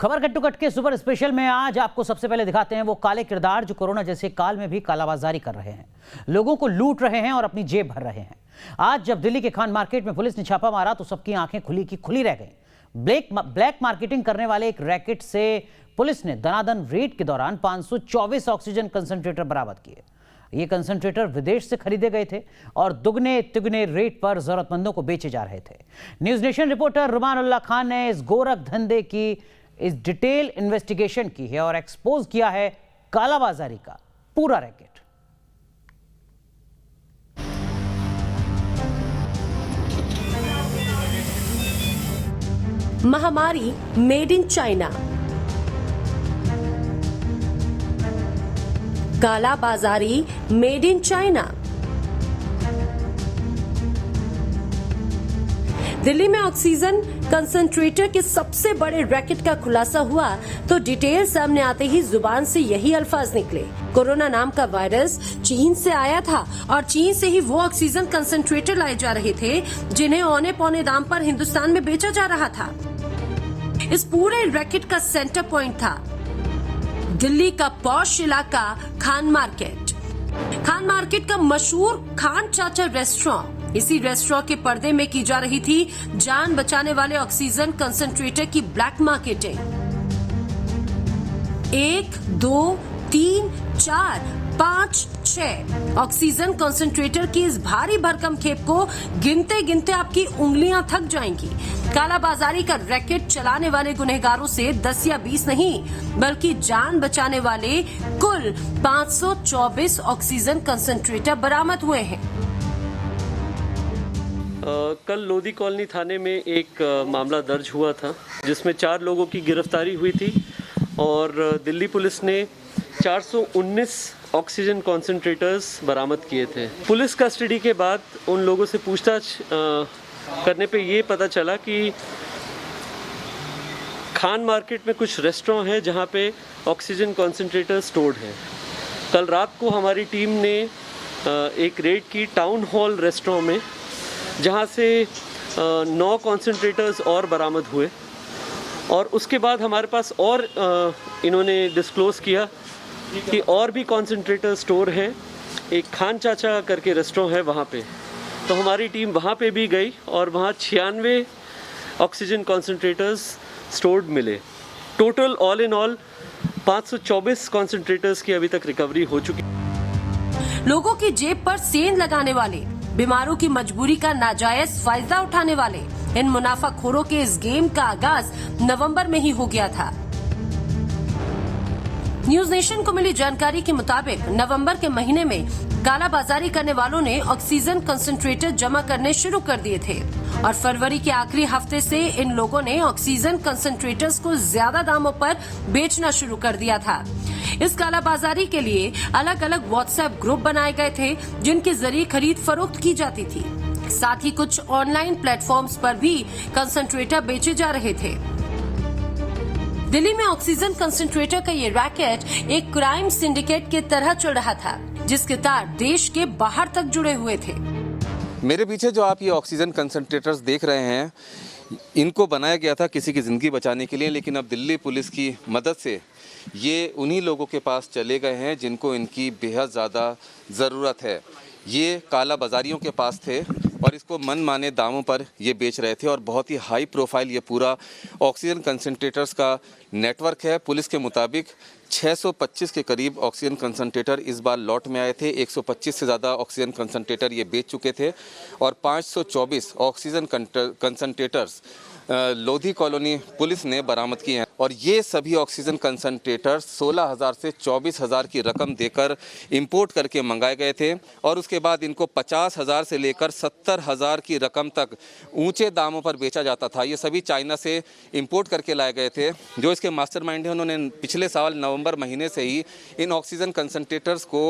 खबर cut to cut के super special में आज आपको सबसे पहले दिखाते हैं वो काले किरदार जो कोरोना जैसे काल में भी कालाबाजारी कर रहे हैं, लोगों को लूट रहे हैं और अपनी जेब भर रहे हैं। आज जब दिल्ली के खान मार्केट में पुलिस ने छापा मारा तो सबकी आंखें खुली की खुली रह गई। ब्लैक मार्केटिंग करने वाले एक रैकेट से पुलिस ने दनादन रेड के दौरान 524 ऑक्सीजन कंसंट्रेटर बरामद किए। ये कंसंट्रेटर विदेश से खरीदे गए थे और दुगने तिगने रेट पर जरूरतमंदों को बेचे जा रहे थे। न्यूज नेशन रिपोर्टर रुमानुल्लाह खान ने इस गोरख धंधे की इस डिटेल इन्वेस्टिगेशन की है और एक्सपोज किया है कालाबाजारी का पूरा रैकेट। महामारी मेड इन चाइना, कालाबाजारी मेड इन चाइना। दिल्ली में ऑक्सीजन कंसंट्रेटर के सबसे बड़े रैकेट का खुलासा हुआ तो डिटेल सामने आते ही जुबान से यही अल्फाज निकले। कोरोना नाम का वायरस चीन से आया था और चीन से ही वो ऑक्सीजन कंसंट्रेटर लाए जा रहे थे जिन्हें औने पौने दाम पर हिंदुस्तान में बेचा जा रहा था। इस पूरे रैकेट का सेंटर पॉइंट था दिल्ली का पॉश इलाका खान मार्केट। खान मार्केट का मशहूर खान चाचा रेस्टोरेंट। इसी रेस्टोरेंट के पर्दे में की जा रही थी जान बचाने वाले ऑक्सीजन कंसंट्रेटर की ब्लैक मार्केटिंग। 1, 2, 3, 4, 5, 6 ऑक्सीजन कंसंट्रेटर की इस भारी भरकम खेप को गिनते गिनते आपकी उंगलियां थक जाएंगी। कालाबाजारी का रैकेट चलाने वाले गुनहगारों से 10 या 20 नहीं बल्कि जान बचाने वाले कुल 524 ऑक्सीजन कंसंट्रेटर बरामद हुए हैं। कल लोधी कॉलोनी थाने में एक मामला दर्ज हुआ था जिसमें 4 लोगों की गिरफ्तारी हुई थी और दिल्ली पुलिस ने 419 ऑक्सीजन कॉन्सेंट्रेटर्स बरामद किए थे। पुलिस कस्टडी के बाद उन लोगों से पूछताछ करने पे ये पता चला कि खान मार्केट में कुछ रेस्टोरेंट हैं जहाँ पे ऑक्सीजन कॉन्सेंट्रेटर स्टोर्ड हैं। कल रात को हमारी टीम ने एक रेड की टाउन हॉल रेस्टोरेंट में जहाँ से 9 कॉन्सेंट्रेटर्स और बरामद हुए और उसके बाद हमारे पास और इन्होंने डिस्क्लोज़ किया कि और भी कॉन्सेंट्रेटर स्टोर हैं। एक खान चाचा करके रेस्टोरेंट है वहाँ पे, तो हमारी टीम वहाँ पे भी गई और वहाँ 96 ऑक्सीजन कॉन्सेंट्रेटर्स स्टोर्ड मिले। Total all in all 524 concentrators की अभी तक रिकवरी हो चुकी। लोगों की जेब पर सेंध लगाने वाले, बीमारों की मजबूरी का नाजायज फायदा उठाने वाले इन मुनाफाखोरों के इस गेम का आगाज नवंबर में ही हो गया था। न्यूज नेशन को मिली जानकारी के मुताबिक नवंबर के महीने में कालाबाजारी करने वालों ने ऑक्सीजन कंसंट्रेटर जमा करने शुरू कर दिए थे और फरवरी के आखिरी हफ्ते से इन लोगों ने ऑक्सीजन कंसंट्रेटर्स को ज्यादा दामों पर बेचना शुरू कर दिया था। इस कालाबाजारी के लिए अलग अलग व्हाट्सएप ग्रुप बनाए गए थे जिनके जरिए खरीद फरोख्त की जाती थी। साथ ही कुछ ऑनलाइन प्लेटफॉर्म्स पर भी कंसंट्रेटर बेचे जा रहे थे। दिल्ली में ऑक्सीजन कंसंट्रेटर का ये रैकेट एक क्राइम सिंडिकेट की तरह चल रहा था जिसके तार देश के बाहर तक जुड़े हुए थे। मेरे पीछे जो आप ये ऑक्सीजन कंसंट्रेटर्स देख रहे हैं, इनको बनाया गया था किसी की ज़िंदगी बचाने के लिए, लेकिन अब दिल्ली पुलिस की मदद से ये उन्हीं लोगों के पास चले गए हैं जिनको इनकी बेहद ज़्यादा ज़रूरत है। ये काला बाजारियों के पास थे और इसको मनमाने दामों पर ये बेच रहे थे और बहुत ही हाई प्रोफाइल ये पूरा ऑक्सीजन कंसंट्रेटर्स का नेटवर्क है। पुलिस के मुताबिक 625 के करीब ऑक्सीजन कंसंट्रेटर इस बार लॉट में आए थे। 125 से ज़्यादा ऑक्सीजन कंसंट्रेटर ये बेच चुके थे और 524 oxygen concentrators Lodhi colony police ने बरामद किए हैं और ये सभी ऑक्सीजन कंसंट्रेटर 16,000 से 24,000 की रकम देकर इंपोर्ट करके मंगाए गए थे और उसके बाद इनको 50,000 से लेकर 70,000 की रकम तक ऊंचे दामों पर बेचा जाता था। ये सभी चाइना से इंपोर्ट करके लाए गए थे। जो इसके मास्टरमाइंड हैं उन्होंने पिछले साल नवंबर महीने से ही इन ऑक्सीजन कंसंट्रेटर्स को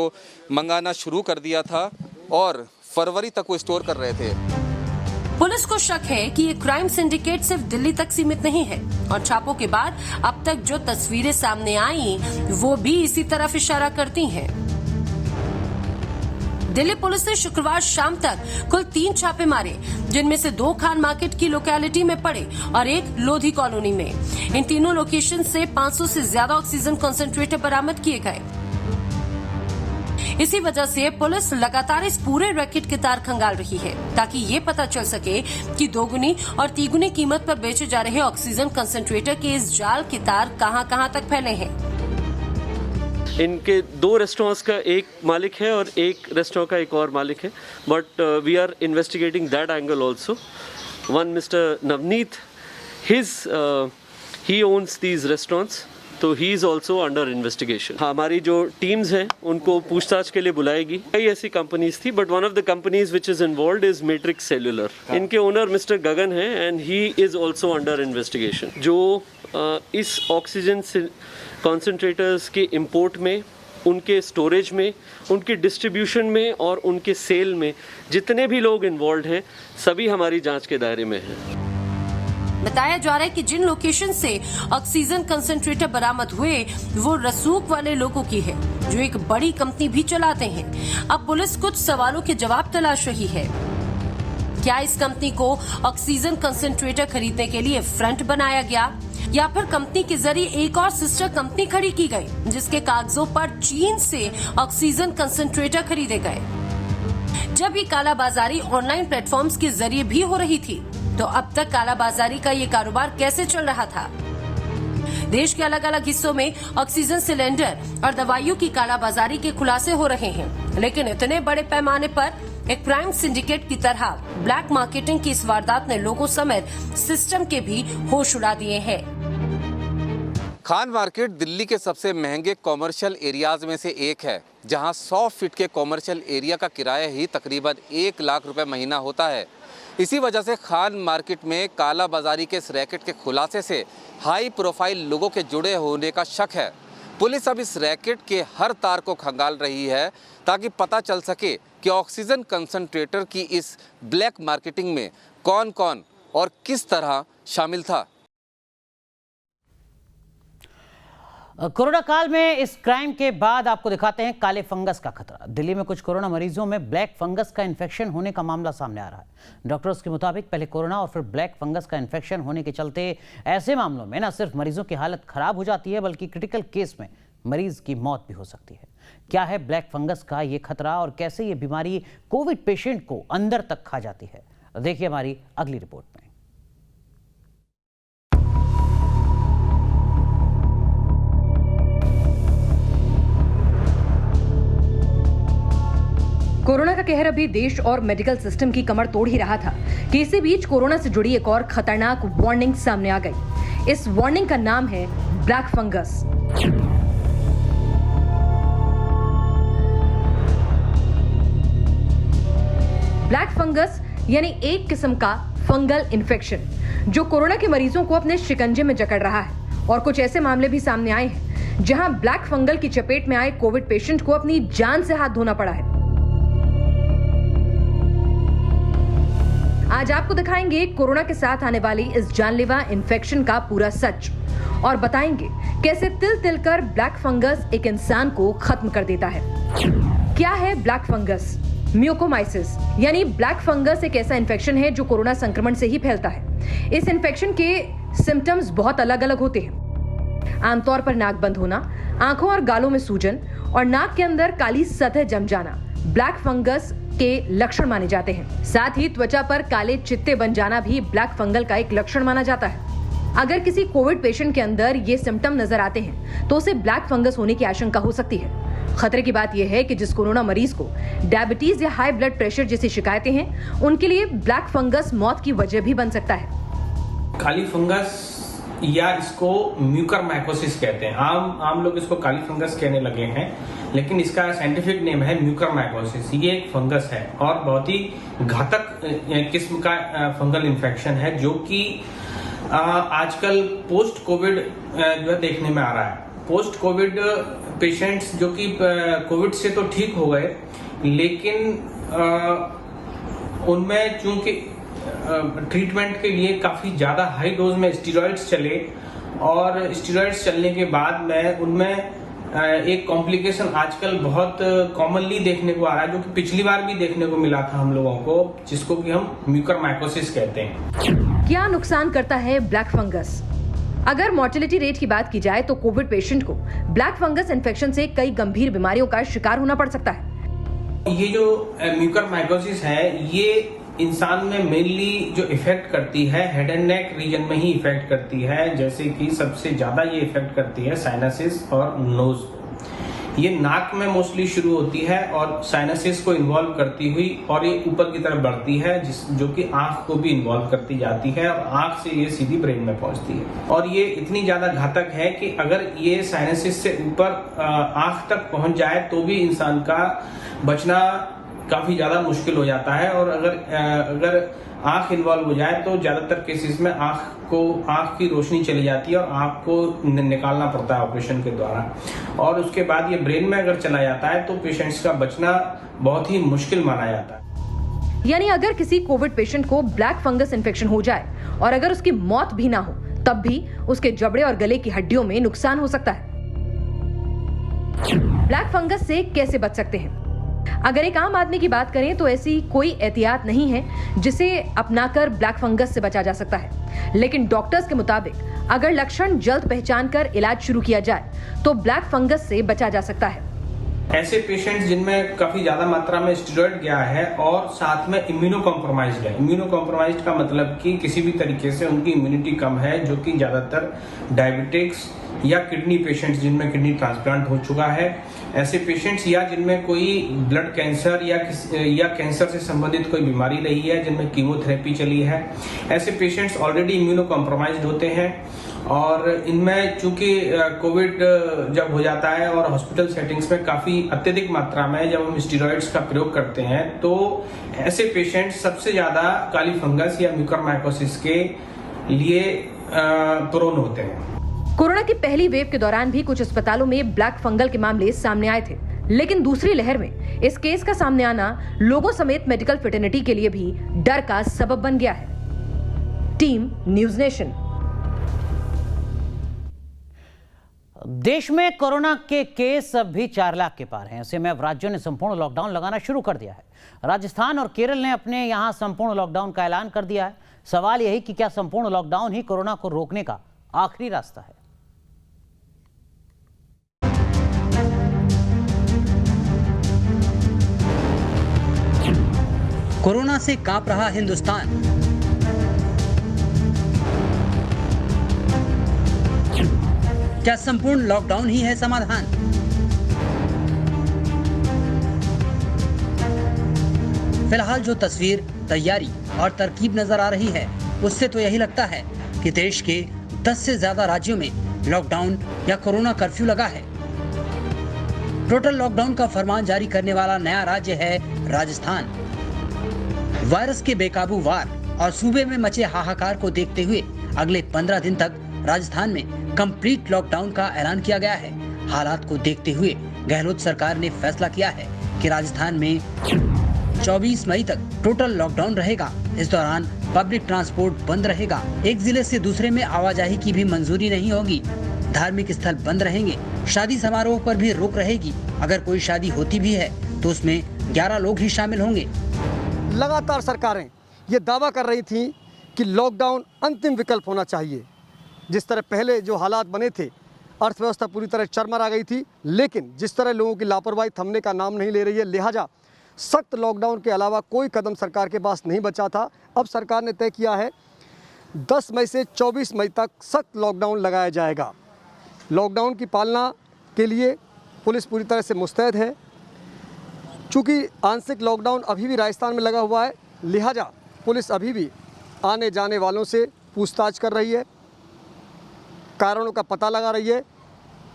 मंगाना शुरू कर दिया था और फरवरी तक वो स्टोर कर रहे थे। पुलिस को शक है कि ये क्राइम सिंडिकेट सिर्फ दिल्ली तक सीमित नहीं है और छापों के बाद अब तक जो तस्वीरें सामने आई वो भी इसी तरफ इशारा करती हैं। दिल्ली पुलिस ने शुक्रवार शाम तक कुल 3 छापे मारे, जिनमें से 2 खान मार्केट की लोकेलिटी में पड़े और 1 लोधी कॉलोनी में। इन तीनों लोकेशन से 500 से ज्यादा ऑक्सीजन कंसंट्रेटर बरामद किए गए। इसी वजह से पुलिस लगातार इस पूरे रैकेट के तार खंगाल रही है, ताकि ये पता चल सके कि दोगुनी और तिगुनी कीमत पर बेचे जा रहे ऑक्सीजन कंसंट्रेटर के इस जाल के तार कहां-कहां तक फैले हैं। इनके 2 रेस्टोरेंट्स का एक मालिक है और एक रेस्टोरेंट का एक और मालिक है, but we are investigating that angle also. One mister Navneet, he owns these restaurants, तो he is also under investigation. हमारी जो टीम्स हैं उनको पूछताछ के लिए बुलाएगी। कई ऐसी कंपनीज थी, but one of the companies which is involved is matrix cellular. इनके ओनर मिस्टर गगन है and he is also under investigation. जो इस ऑक्सीजन कॉन्सेंट्रेटर्स के इंपोर्ट में, उनके स्टोरेज में, उनके डिस्ट्रीब्यूशन में और उनके सेल में जितने भी लोग इन्वॉल्व हैं, सभी हमारी जांच के दायरे में हैं। बताया जा रहा है कि जिन लोकेशन से ऑक्सीजन कंसंट्रेटर बरामद हुए वो रसूख वाले लोगों की है, जो एक बड़ी कंपनी भी चलाते हैं। अब पुलिस कुछ सवालों के जवाब तलाश रही है। क्या इस कंपनी को ऑक्सीजन कंसंट्रेटर खरीदने के लिए फ्रंट बनाया गया, या फिर कंपनी के जरिए एक और सिस्टर कंपनी खड़ी की गई, जिसके कागजों पर चीन से ऑक्सीजन कंसंट्रेटर खरीदे गए। जब ये कालाबाजारी ऑनलाइन प्लेटफॉर्म्स के जरिए भी हो रही थी, तो अब तक कालाबाजारी का ये कारोबार कैसे चल रहा था? देश के अलग अलग हिस्सों में ऑक्सीजन सिलेंडर और दवाइयों की कालाबाजारी के खुलासे हो रहे हैं, लेकिन इतने बड़े पैमाने पर एक क्राइम सिंडिकेट की तरह ब्लैक मार्केटिंग की इस वारदात ने लोगों समेत सिस्टम के भी होश उड़ा दिए हैं। खान मार्केट दिल्ली के सबसे महंगे कॉमर्शियल एरियाज में से एक है, जहां 100 फीट के कॉमर्शियल एरिया का किराया ही तकरीबन 1 लाख रुपए महीना होता है। इसी वजह से खान मार्केट में काला बाजारी के इस रैकेट के खुलासे से हाई प्रोफाइल लोगों के जुड़े होने का शक है। पुलिस अब इस रैकेट के हर तार को खंगाल रही है ताकि पता चल सके कि ऑक्सीजन कंसंट्रेटर की इस ब्लैक मार्केटिंग में कौन कौन और किस तरह शामिल था। कोरोना काल में इस क्राइम के बाद आपको दिखाते हैं काले फंगस का खतरा। दिल्ली में कुछ कोरोना मरीजों में ब्लैक फंगस का इन्फेक्शन होने का मामला सामने आ रहा है। डॉक्टर्स के मुताबिक पहले कोरोना और फिर ब्लैक फंगस का इन्फेक्शन होने के चलते ऐसे मामलों में न सिर्फ मरीजों की हालत खराब हो जाती है, बल्कि क्रिटिकल केस में मरीज की मौत भी हो सकती है। क्या है ब्लैक फंगस का ये खतरा और कैसे ये बीमारी कोविड पेशेंट को अंदर तक खा जाती है, देखिए हमारी अगली रिपोर्ट में। कोरोना का कहर अभी देश और मेडिकल सिस्टम की कमर तोड़ ही रहा था कि इसी बीच कोरोना से जुड़ी एक और खतरनाक वार्निंग सामने आ गई। इस वार्निंग का नाम है ब्लैक फंगस। ब्लैक फंगस यानी एक किस्म का फंगल इन्फेक्शन जो कोरोना के मरीजों को अपने शिकंजे में जकड़ रहा है। और कुछ ऐसे मामले भी सामने आए हैं जहां ब्लैक फंगल की चपेट में आए कोविड पेशेंट को अपनी जान से हाथ धोना पड़ा है। आज आपको दिखाएंगे कोरोना के साथ आने वाली इस जानलेवा इन्फेक्शन का पूरा सच और बताएंगे कैसे तिल तिल कर ब्लैक फंगस एक इंसान को खत्म कर देता है। क्या है ब्लैक फंगस? म्यूकोमाइसिस यानी ब्लैक फंगस एक ऐसा इन्फेक्शन है जो कोरोना संक्रमण से ही फैलता है। इस इन्फेक्शन के सिम्टम्स बहुत अलग अलग होते हैं। आमतौर पर नाक बंद होना, आंखों और गालों में सूजन और नाक के अंदर काली सतह जम जाना ब्लैक फंगस के लक्षण माने जाते हैं। साथ ही त्वचा पर काले चित्ते बन जाना भी ब्लैक फंगल का एक लक्षण माना जाता है। अगर किसी कोविड पेशेंट के अंदर ये सिम्टम नजर आते हैं तो उसे ब्लैक फंगस होने की आशंका हो सकती है। खतरे की बात यह है कि जिस कोरोना मरीज को डायबिटीज या हाई ब्लड प्रेशर जैसी शिकायतें हैं, उनके लिए ब्लैक फंगस मौत की वजह भी बन सकता है। काली फंगस या इसको म्यूकरमाइकोसिस कहते हैं। आम लोग इसको काली फंगस कहने लगे हैं, लेकिन इसका साइंटिफिक नेम है म्यूकरमाइकोसिस। ये एक फंगस है और बहुत ही घातक किस्म का फंगल इन्फेक्शन है, जो कि आजकल पोस्ट कोविड जो है देखने में आ रहा है। पोस्ट कोविड पेशेंट्स जो कि कोविड से तो ठीक हो गए, लेकिन उनमें चूंकि ट्रीटमेंट के लिए काफी ज्यादा हाई डोज में स्टेरॉइड्स चले और स्टेरॉइड्स चलने के बाद में उनमें एक कॉम्प्लिकेशन आजकल बहुत कॉमनली देखने को आ रहा है, जो कि पिछली बार भी देखने को मिला था हम लोगों को, जिसको कि हम म्यूकरमाइकोसिस कहते हैं। क्या नुकसान करता है ब्लैक फंगस? अगर मोर्टेलिटी रेट की बात की जाए तो कोविड पेशेंट को ब्लैक फंगस इन्फेक्शन से कई गंभीर बीमारियों का शिकार होना पड़ सकता है। ये जो म्यूकरमाइकोसिस है, ये इंसान में मेनली जो इफेक्ट करती है हेड एंड नेक रीजन में ही इफेक्ट करती है। जैसे कि सबसे ज्यादा ये इफेक्ट करती है साइनसिस और नोज को। ये नाक में मोस्टली शुरू होती है और साइनसिस को इन्वॉल्व करती हुई और ये ऊपर की तरफ बढ़ती है, जो कि आंख को भी इन्वॉल्व करती जाती है और आंख से ये सीधी ब्रेन में पहुंचती है। और ये इतनी ज्यादा घातक है कि अगर ये साइनसिस से ऊपर आंख तक पहुंच जाए तो भी इंसान का बचना काफी ज्यादा मुश्किल हो जाता है। और अगर आंख इन्वॉल्व हो जाए तो ज्यादातर केसेस में आंख की रोशनी चली जाती है और आंख को निकालना पड़ता है ऑपरेशन के द्वारा। और उसके बाद ये ब्रेन में अगर चला जाता है तो पेशेंट्स का बचना बहुत ही मुश्किल माना जाता है। यानी अगर किसी कोविड पेशेंट को ब्लैक फंगस इन्फेक्शन हो जाए और अगर उसकी मौत भी ना हो, तब भी उसके जबड़े और गले की हड्डियों में नुकसान हो सकता है। ब्लैक फंगस से कैसे बच सकते हैं? अगर एक आम आदमी की बात करें तो ऐसी कोई एहतियात नहीं है जिसे अपनाकर ब्लैक फंगस से बचा जा सकता है। लेकिन डॉक्टर्स के मुताबिक अगर लक्षण जल्द पहचान कर इलाज शुरू किया जाए तो ब्लैक फंगस से बचा जा सकता है। ऐसे पेशेंट्स जिनमें काफी ज्यादा मात्रा में स्टेरॉइड गया है और साथ में इम्यूनो कॉम्प्रोमाइज्ड है। इम्यूनो कॉम्प्रोमाइज्ड का मतलब कि किसी भी तरीके से उनकी इम्यूनिटी कम है, जो कि ज्यादातर डायबिटिक्स या किडनी पेशेंट्स जिनमें किडनी ट्रांसप्लांट हो चुका है, ऐसे पेशेंट्स या जिनमें कोई ब्लड कैंसर या कैंसर से संबंधित कोई बीमारी रही है, जिनमें कीमोथेरेपी चली है, ऐसे पेशेंट्स ऑलरेडी इम्यूनो कॉम्प्रोमाइज्ड होते हैं। और इनमें चूंकि कोविड जब हो जाता है और हॉस्पिटल सेटिंग्स में काफी अत्यधिक मात्रा में जब हम स्टेरॉइड्स का प्रयोग करते हैं तो ऐसे पेशेंट्स सबसे ज्यादा काली फंगस या म्यूकरमाइकोसिस के लिए प्रोन होते हैं। कोरोना की पहली वेव के दौरान भी कुछ अस्पतालों में ब्लैक फंगल के मामले सामने आए थे, लेकिन दूसरी लहर में इस केस का सामने आना लोगों समेत मेडिकल फ्रेटर्निटी के लिए भी डर का सबब बन गया है। Team news nation. देश में कोरोना के केस अब भी 4 लाख के पार हैं। ऐसे में अब राज्यों ने संपूर्ण लॉकडाउन लगाना शुरू कर दिया है। राजस्थान और केरल ने अपने यहां संपूर्ण लॉकडाउन का ऐलान कर दिया है। सवाल यही कि क्या संपूर्ण लॉकडाउन ही कोरोना को रोकने का आखिरी रास्ता है? कोरोना से कांप रहा हिंदुस्तान। क्या संपूर्ण लॉकडाउन ही है समाधान? फिलहाल जो तस्वीर, तैयारी और तरकीब नजर आ रही है, उससे तो यही लगता है कि देश के 10 से ज्यादा राज्यों में लॉकडाउन या कोरोना कर्फ्यू लगा है। टोटल लॉकडाउन का फरमान जारी करने वाला नया राज्य है राजस्थान। वायरस के बेकाबू वार और सूबे में मचे हाहाकार को देखते हुए अगले 15 दिन तक राजस्थान में कंप्लीट लॉकडाउन का ऐलान किया गया है। हालात को देखते हुए गहलोत सरकार ने फैसला किया है कि राजस्थान में 24 मई तक टोटल लॉकडाउन रहेगा। इस दौरान पब्लिक ट्रांसपोर्ट बंद रहेगा। एक जिले से दूसरे में आवाजाही की भी मंजूरी नहीं होगी। धार्मिक स्थल बंद रहेंगे। शादी समारोह पर भी रोक रहेगी। अगर कोई शादी होती भी है तो उसमें 11 लोग ही शामिल होंगे। लगातार सरकारें ये दावा कर रही थी कि लॉकडाउन अंतिम विकल्प होना चाहिए। जिस तरह पहले जो हालात बने थे, अर्थव्यवस्था पूरी तरह चरमरा गई थी, लेकिन जिस तरह लोगों की लापरवाही थमने का नाम नहीं ले रही है, लिहाजा सख्त लॉकडाउन के अलावा कोई कदम सरकार के पास नहीं बचा था। अब सरकार ने तय किया है 10 मई से 24 मई तक सख्त लॉकडाउन लगाया जाएगा। लॉकडाउन की पालना के लिए पुलिस पूरी तरह से मुस्तैद है। चूँकि आंशिक लॉकडाउन अभी भी राजस्थान में लगा हुआ है, लिहाजा पुलिस अभी भी आने जाने वालों से पूछताछ कर रही है, कारणों का पता लगा रही है।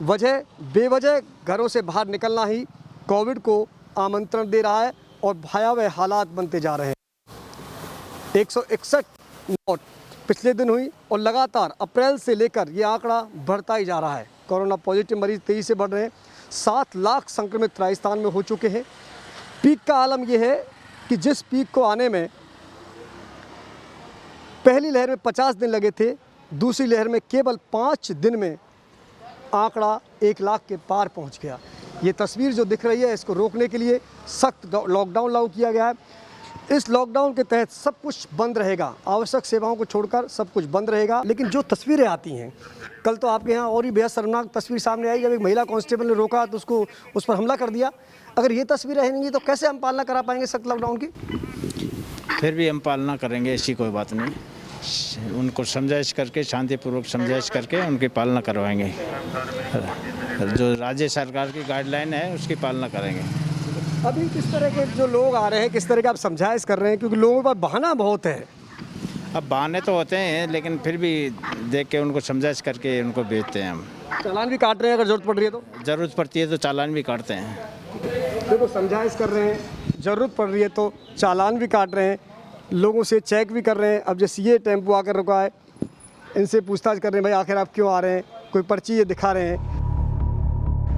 बेवजह घरों से बाहर निकलना ही कोविड को आमंत्रण दे रहा है और भयावह हालात बनते जा रहे हैं। 161 मौत पिछले दिन हुई और लगातार अप्रैल से लेकर ये आंकड़ा बढ़ता ही जा रहा है। कोरोना पॉजिटिव मरीज तेजी से बढ़ रहे हैं। 7 लाख संक्रमित राजस्थान में हो चुके हैं। पीक का आलम यह है कि जिस पीक को आने में पहली लहर में 50 दिन लगे थे, दूसरी लहर में केवल 5 दिन में आंकड़ा 1 लाख के पार पहुंच गया। ये तस्वीर जो दिख रही है, इसको रोकने के लिए सख्त लॉकडाउन लागू किया गया है। इस लॉकडाउन के तहत सब कुछ बंद रहेगा, आवश्यक सेवाओं को छोड़कर सब कुछ बंद रहेगा। लेकिन जो तस्वीरें आती हैं, कल तो आपके यहाँ और ही बेहद शर्मनाक तस्वीर सामने आई जब एक महिला कांस्टेबल ने रोका तो उसको उस पर हमला कर दिया। अगर ये तस्वीरें रहेंगी तो कैसे हम पालना करा पाएंगे सख्त लॉकडाउन की? फिर भी हम पालना करेंगे, ऐसी कोई बात नहीं। उनको समझाइश करके, शांतिपूर्वक समझाइश करके उनकी पालना करवाएंगे। जो राज्य सरकार की गाइडलाइन है उसकी पालना करेंगे। अभी किस तरह के जो लोग आ रहे हैं, किस तरह के आप समझाइश कर रहे हैं? क्योंकि लोगों पर बहाना बहुत है। अब बहाने तो होते हैं, लेकिन फिर भी देख के उनको समझाइश करके उनको भेजते हैं हम। चालान भी काट रहे हैं अगर जरूरत पड़ रही है तो? ज़रूरत पड़ती है तो चालान भी काटते हैं। देखो, समझाइश कर रहे हैं, ज़रूरत पड़ रही है तो चालान भी काट रहे हैं, लोगों से चेक भी कर रहे हैं। अब जैसे ये टेम्पो आकर रुका है, इनसे पूछताछ कर रहे हैं, भाई आखिर आप क्यों आ रहे हैं, कोई पर्ची ये दिखा रहे हैं।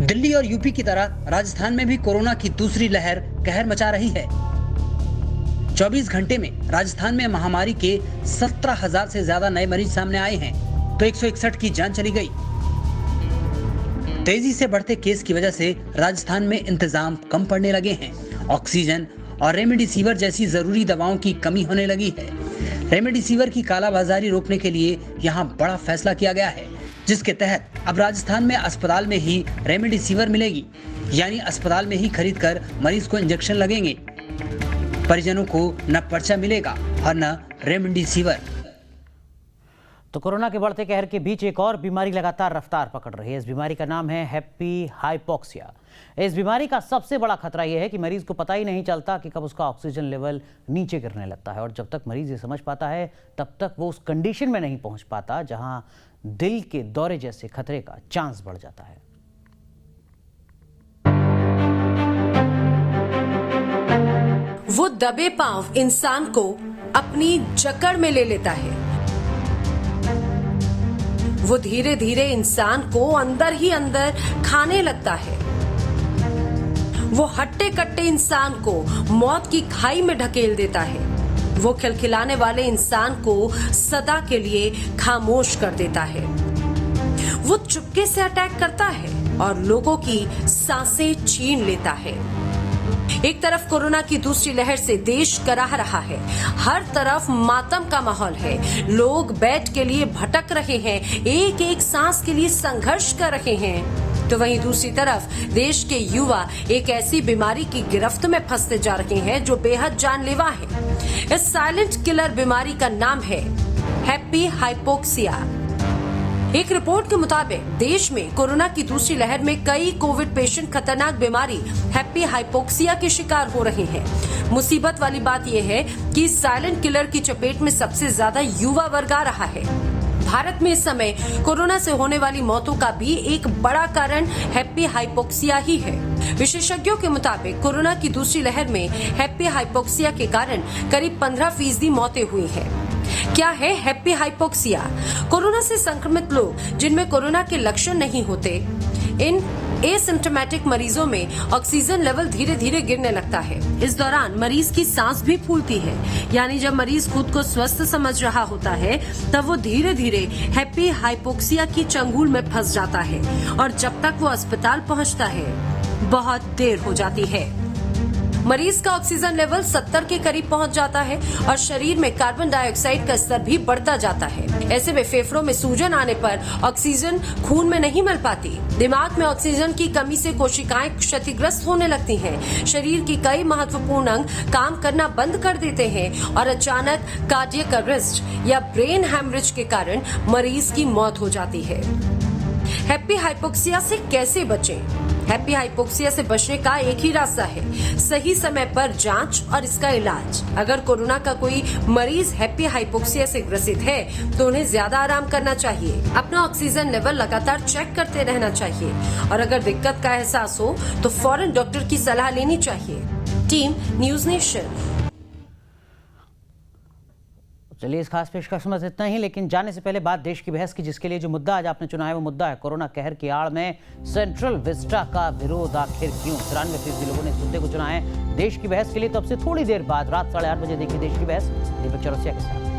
दिल्ली और यूपी की तरह राजस्थान में भी कोरोना की दूसरी लहर कहर मचा रही है। 24 घंटे में राजस्थान में महामारी के 17,000 से ज्यादा नए मरीज सामने आए हैं तो 161 की जान चली गई। तेजी से बढ़ते केस की वजह से राजस्थान में इंतजाम कम पड़ने लगे हैं। ऑक्सीजन और रेमडेसिविर जैसी जरूरी दवाओं की कमी होने लगी है। रेमडेसिविर की कालाबाजारी रोकने के लिए यहाँ बड़ा फैसला किया गया है, जिसके तहत अब राजस्थान में अस्पताल में ही रेमडेसिविर मिलेगी, यानी अस्पताल में ही खरीदकर मरीज को इंजेक्शन लगेंगे। परिजनों को न पर्चा मिलेगा और न रेमडेसिविर। तो कोरोना के बढ़ते कहर के बीच एक और बीमारी लगातार रफ्तार पकड़ रही है। इस बीमारी का नाम है हैप्पी हाइपोक्सिया। इस बीमारी का सबसे बड़ा खतरा यह है कि मरीज को पता ही नहीं चलता कि कब उसका ऑक्सीजन लेवल नीचे गिरने लगता है, और जब तक मरीज ये समझ पाता है तब तक वो उस कंडीशन में नहीं पहुंच पाता जहां दिल के दौरे जैसे खतरे का चांस बढ़ जाता है। वो दबे पांव इंसान को अपनी जकड़ में ले लेता है। वो धीरे धीरे इंसान को अंदर ही अंदर खाने लगता है। वो हट्टे कट्टे इंसान को मौत की खाई में ढकेल देता है। वो खिलखिलाने वाले इंसान को सदा के लिए खामोश कर देता है। वो चुपके से अटैक करता है और लोगों की सांसें छीन लेता है। एक तरफ कोरोना की दूसरी लहर से देश कराह रहा है, हर तरफ मातम का माहौल है। लोग बेड के लिए भटक रहे हैं, एक एक सांस के लिए संघर्ष कर रहे हैं। तो वहीं दूसरी तरफ देश के युवा एक ऐसी बीमारी की गिरफ्त में फंसते जा रहे हैं जो बेहद जानलेवा है। इस साइलेंट किलर बीमारी का नाम है हैप्पी हाइपोक्सिया। एक रिपोर्ट के मुताबिक देश में कोरोना की दूसरी लहर में कई कोविड पेशेंट खतरनाक बीमारी हैप्पी हाइपोक्सिया के शिकार हो रहे हैं। मुसीबत वाली बात यह है कि साइलेंट किलर की चपेट में सबसे ज्यादा युवा वर्ग आ रहा है। भारत में इस समय कोरोना से होने वाली मौतों का भी एक बड़ा कारण हैप्पी हाइपोक्सिया ही है। विशेषज्ञों के मुताबिक कोरोना की दूसरी लहर में हैप्पी हाइपोक्सिया के कारण करीब 15% मौतें हुई हैं। क्या है हैप्पी हाइपोक्सिया? कोरोना से संक्रमित लोग जिनमें कोरोना के लक्षण नहीं होते, इन एसिम्प्टोमेटिक मरीजों में ऑक्सीजन लेवल धीरे धीरे गिरने लगता है। इस दौरान मरीज की सांस भी फूलती है, यानी जब मरीज खुद को स्वस्थ समझ रहा होता है तब वो धीरे धीरे हैप्पी हाइपोक्सिया की चंगुल में फंस जाता है और जब तक वो अस्पताल पहुंचता है बहुत देर हो जाती है। मरीज का ऑक्सीजन लेवल 70 के करीब पहुंच जाता है और शरीर में कार्बन डाइऑक्साइड का स्तर भी बढ़ता जाता है। ऐसे में फेफड़ों में सूजन आने पर ऑक्सीजन खून में नहीं मिल पाती। दिमाग में ऑक्सीजन की कमी से कोशिकाएं क्षतिग्रस्त होने लगती हैं। शरीर की कई महत्वपूर्ण अंग काम करना बंद कर देते हैं और अचानक कार्डियक अरेस्ट या ब्रेन हैमरेज के कारण मरीज की मौत हो जाती है। हैप्पी हाइपोक्सिया से कैसे बचें? हैप्पी हाइपोक्सिया से बचने का एक ही रास्ता है, सही समय पर जांच और इसका इलाज। अगर कोरोना का कोई मरीज हैप्पी हाइपोक्सिया से ग्रसित है तो उन्हें ज्यादा आराम करना चाहिए। अपना ऑक्सीजन लेवल लगातार चेक करते रहना चाहिए और अगर दिक्कत का एहसास हो तो फौरन डॉक्टर की सलाह लेनी चाहिए। Team news nation. चलिए, इस खास पेशकश में इतना ही, लेकिन जाने से पहले बात देश की बहस की, जिसके लिए जो मुद्दा आज आपने चुना है वो मुद्दा है कोरोना कहर की आड़ में सेंट्रल विस्टा का विरोध आखिर क्यों। 93% लोगों ने इस मुद्दे को चुना है देश की बहस के लिए। तो अब से थोड़ी देर बाद रात 8:30 बजे देखिए देश की बहस दीपक चौरसिया के साथ।